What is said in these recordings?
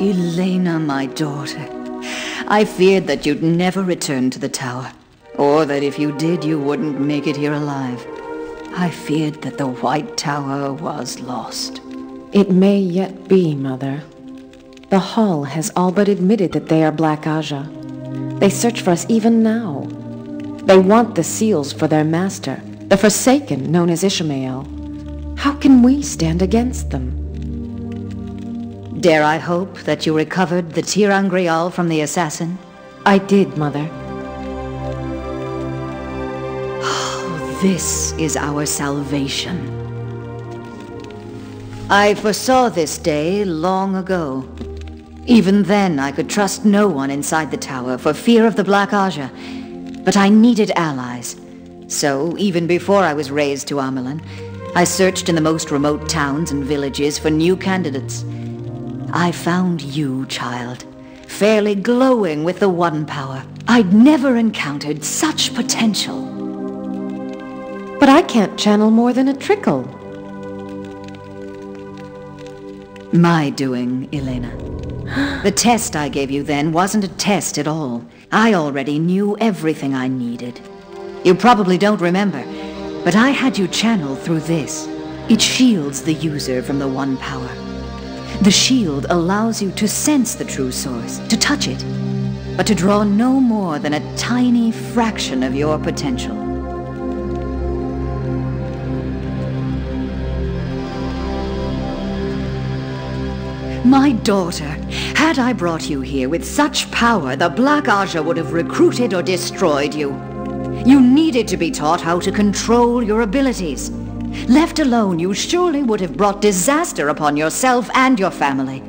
Elena, my daughter. I feared that you'd never return to the tower, or that if you did, you wouldn't make it here alive. I feared that the White Tower was lost. It may yet be, Mother. The Hall has all but admitted that they are Black Aja. They search for us even now. They want the seals for their master, the Forsaken known as Ishmael. How can we stand against them? Dare I hope that you recovered the Tir-Angrial from the assassin? I did, Mother. This is our salvation. I foresaw this day long ago. Even then, I could trust no one inside the tower for fear of the Black Aja. But I needed allies. So, even before I was raised to Amelin, I searched in the most remote towns and villages for new candidates. I found you, child, fairly glowing with the One Power. I'd never encountered such potential. But I can't channel more than a trickle. My doing, Elena. The test I gave you then wasn't a test at all. I already knew everything I needed. You probably don't remember, but I had you channel through this. It shields the user from the One Power. The shield allows you to sense the true source, to touch it, but to draw no more than a tiny fraction of your potential. My daughter, had I brought you here with such power, the Black Aja would have recruited or destroyed you. You needed to be taught how to control your abilities. Left alone, you surely would have brought disaster upon yourself and your family.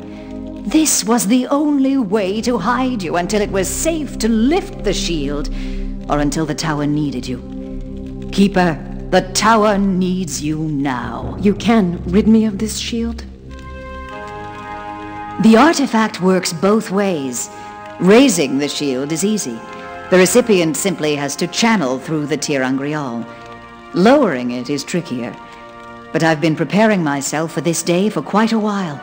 This was the only way to hide you until it was safe to lift the shield, or until the tower needed you. Keeper, the tower needs you now. You can rid me of this shield? The artifact works both ways. Raising the shield is easy. The recipient simply has to channel through the Tir-Angrial. Lowering it is trickier. But I've been preparing myself for this day for quite a while.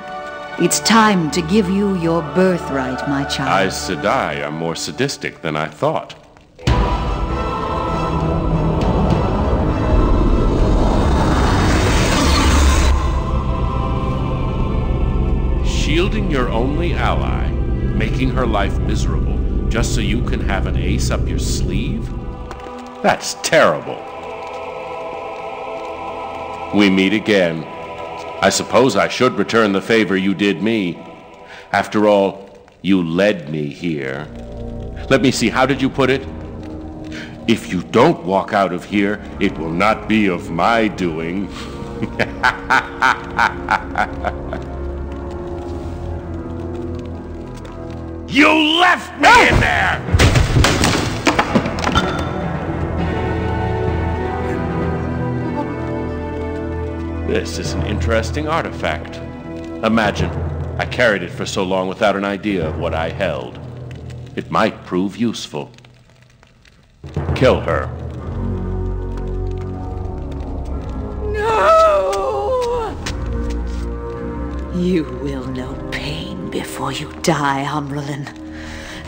It's time to give you your birthright, my child. Aes Sedai are more sadistic than I thought. Shielding your only ally, making her life miserable, just so you can have an ace up your sleeve? That's terrible. We meet again. I suppose I should return the favor you did me. After all, you led me here. Let me see, how did you put it? If you don't walk out of here, it will not be of my doing. You left me in there! This is an interesting artifact. Imagine, I carried it for so long without an idea of what I held. It might prove useful. Kill her. No! You will know pain before you die, Amyrlin.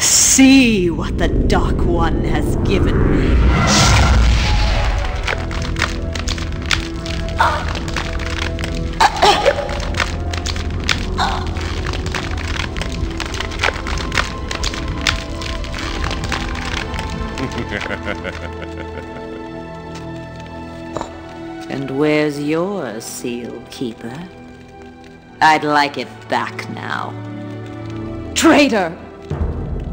See what the Dark One has given me. And where's your seal, Keeper? I'd like it back now. Traitor!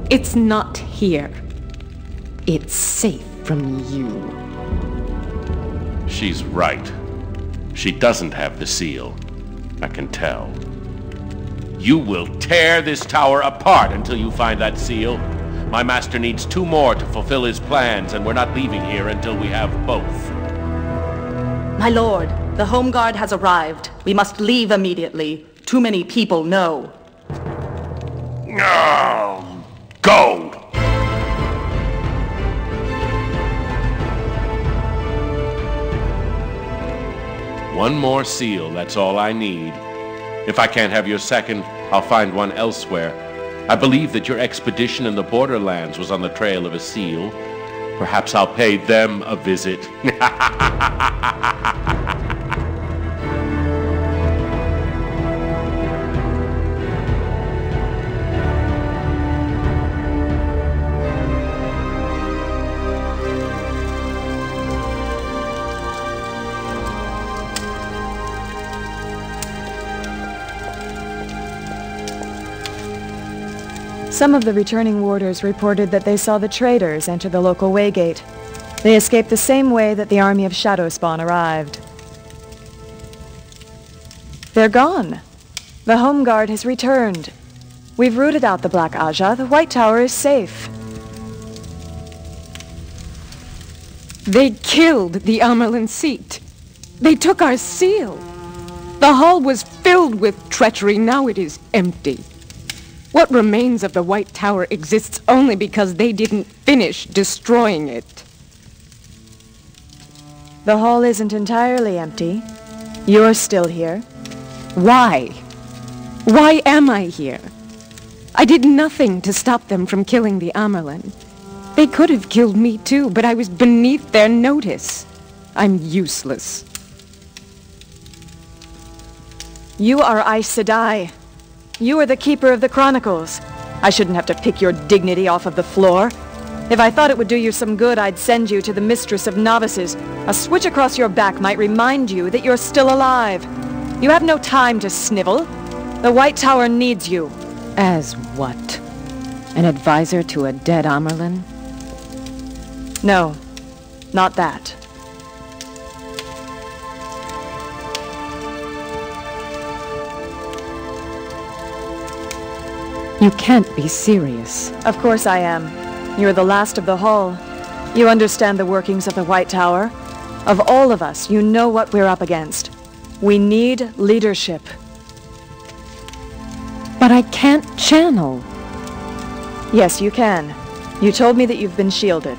It's not here. It's safe from you. She's right. She doesn't have the seal. I can tell. You will tear this tower apart until you find that seal. My master needs 2 more to fulfill his plans, and we're not leaving here until we have both. My lord, the Home Guard has arrived. We must leave immediately. Too many people know. No! Go! One more seal, that's all I need. If I can't have your second, I'll find one elsewhere. I believe that your expedition in the borderlands was on the trail of a seal. Perhaps I'll pay them a visit. Some of the returning warders reported that they saw the traders enter the local waygate. They escaped the same way that the army of Shadowspawn arrived. They're gone. The Home Guard has returned. We've rooted out the Black Aja. The White Tower is safe. They killed the Amerlin seat. They took our seal. The hall was filled with treachery. Now it is empty. What remains of the White Tower exists only because they didn't finish destroying it. The hall isn't entirely empty. You're still here. Why? Why am I here? I did nothing to stop them from killing the Amerlin. They could have killed me too, but I was beneath their notice. I'm useless. You are Aes Sedai. You are the Keeper of the Chronicles. I shouldn't have to pick your dignity off of the floor. If I thought it would do you some good, I'd send you to the Mistress of Novices. A switch across your back might remind you that you're still alive. You have no time to snivel. The White Tower needs you. As what? An advisor to a dead Amerlin? No, not that. You can't be serious. Of course I am. You're the last of the Hall. You understand the workings of the White Tower. Of all of us, you know what we're up against. We need leadership. But I can't channel. Yes, you can. You told me that you've been shielded.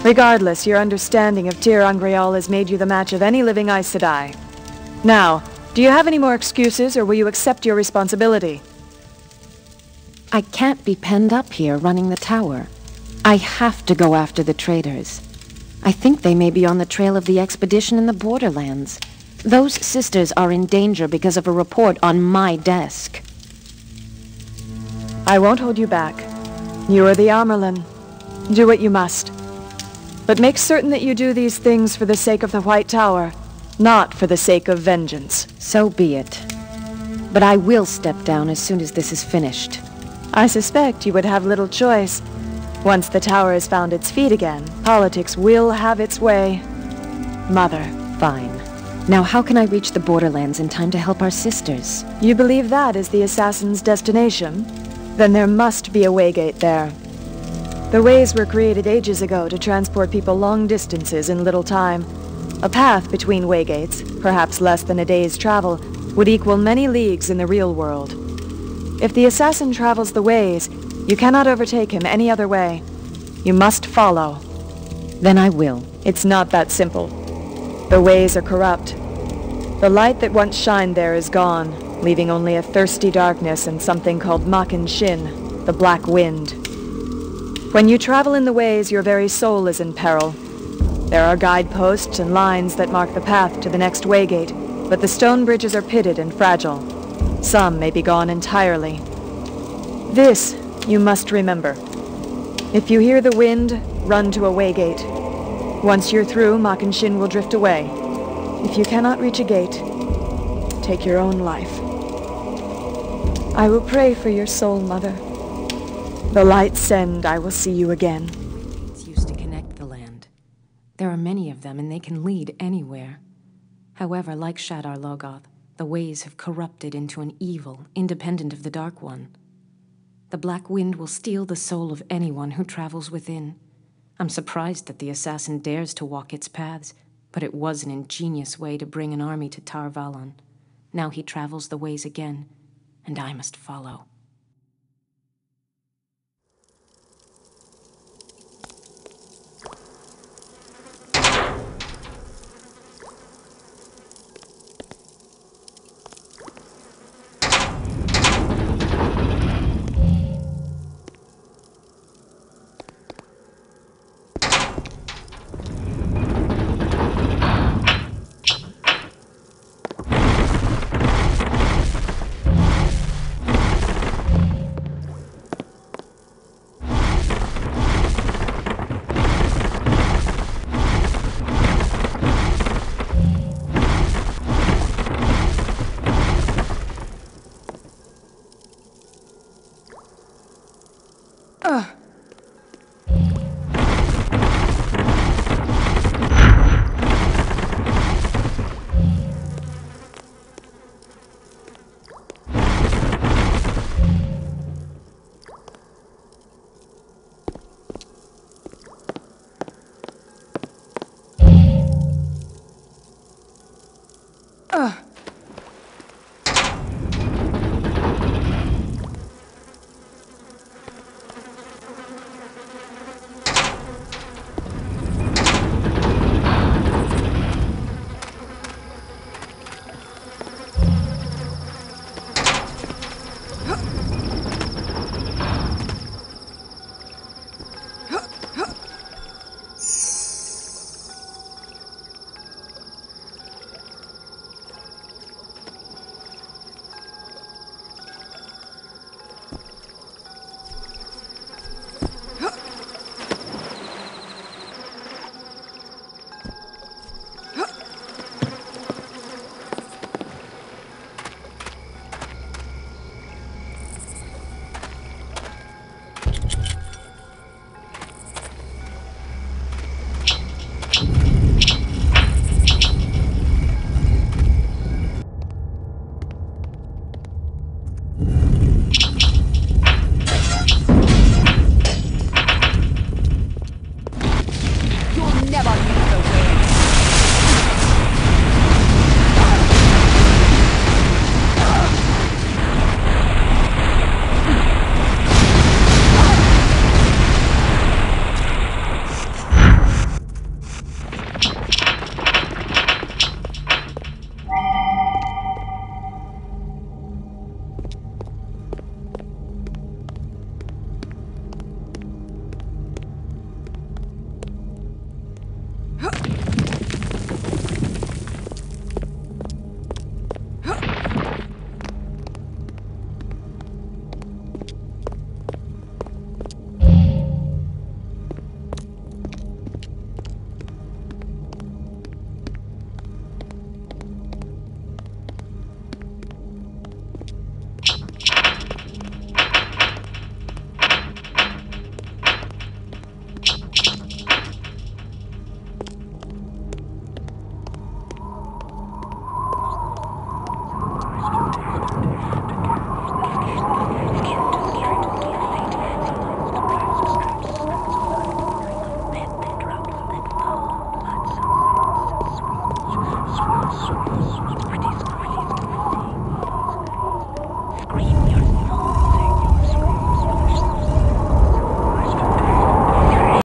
Regardless, your understanding of Tir Angreal has made you the match of any living Aes Sedai. Now, do you have any more excuses, or will you accept your responsibility? I can't be penned up here running the tower. I have to go after the traitors. I think they may be on the trail of the expedition in the borderlands. Those sisters are in danger because of a report on my desk. I won't hold you back. You are the Amerlin. Do what you must. But make certain that you do these things for the sake of the White Tower, not for the sake of vengeance. So be it. But I will step down as soon as this is finished. I suspect you would have little choice. Once the tower has found its feet again, politics will have its way. Mother. Fine. Now how can I reach the borderlands in time to help our sisters? You believe that is the assassin's destination? Then there must be a waygate there. The ways were created ages ago to transport people long distances in little time. A path between waygates, perhaps less than a day's travel, would equal many leagues in the real world. If the assassin travels the ways, you cannot overtake him any other way. You must follow. Then I will. It's not that simple. The ways are corrupt. The light that once shined there is gone, leaving only a thirsty darkness and something called Makan Shin, the Black Wind. When you travel in the ways, your very soul is in peril. There are guideposts and lines that mark the path to the next waygate, but the stone bridges are pitted and fragile. Some may be gone entirely. This you must remember. If you hear the wind, run to a waygate. Once you're through, Makan Shin will drift away. If you cannot reach a gate, take your own life. I will pray for your soul, Mother. The lights send, I will see you again. It's used to connect the land. There are many of them, and they can lead anywhere. However, like Shadar Logoth, the ways have corrupted into an evil, independent of the Dark One. The Black Wind will steal the soul of anyone who travels within. I'm surprised that the assassin dares to walk its paths, but it was an ingenious way to bring an army to Tar Valon. Now he travels the ways again, and I must follow.